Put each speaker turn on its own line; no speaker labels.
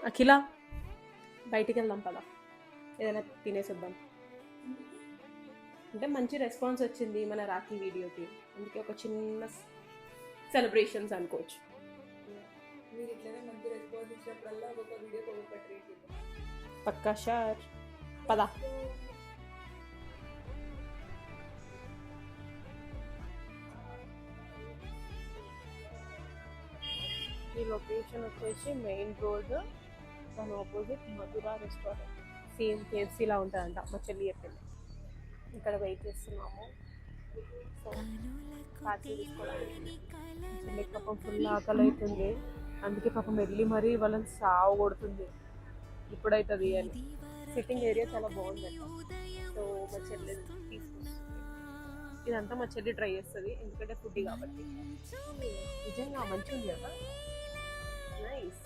అఖిల బయటికి వెళ్దాం పదా, ఏదైనా తినేసొద్దాం. అంటే మంచి రెస్పాన్స్ వచ్చింది మన రాఖీ వీడియోకి, అందుకే ఒక చిన్న సెలబ్రేషన్స్ అనుకోవచ్చు.
మీరు ఇట్లనే మంచి రెస్పాన్స్ ఇచ్చినప్పుడల్లా ఒక్కొక్క వీడియోకి ఒక్కొక్క ట్రీట్ ఇద్దాం.
పక్కా షార్. పదా. ఈ లొకేషన్ వచ్చేసి మెయిన్ రోడ్, దాని ఆపోజిట్ మధురా రెస్టారెంట్. సేమ్ కేఎఫ్సీలా ఉంటుందంట, మా చెల్లి చెప్పింది. ఇక్కడ వెయిట్ చేస్తున్నాము. సో పార్సల్ తీసుకోవడానికి చెల్లికి పాపం ఫుల్ ఆకలి అవుతుంది, అందుకే పాపం వెళ్ళి మరీ వాళ్ళని సాగు కొడుతుంది ఇప్పుడైతుంది అని. సిట్టింగ్ ఏరియా చాలా బాగుందంట, సో మా చెల్లి తీసుకొస్తుంది. ఇదంతా మా చెల్లి ట్రై చేస్తుంది, ఎందుకంటే ఫుడ్ కాబట్టి. నిజంగా మంచిగా ఉంది కదా, నైస్.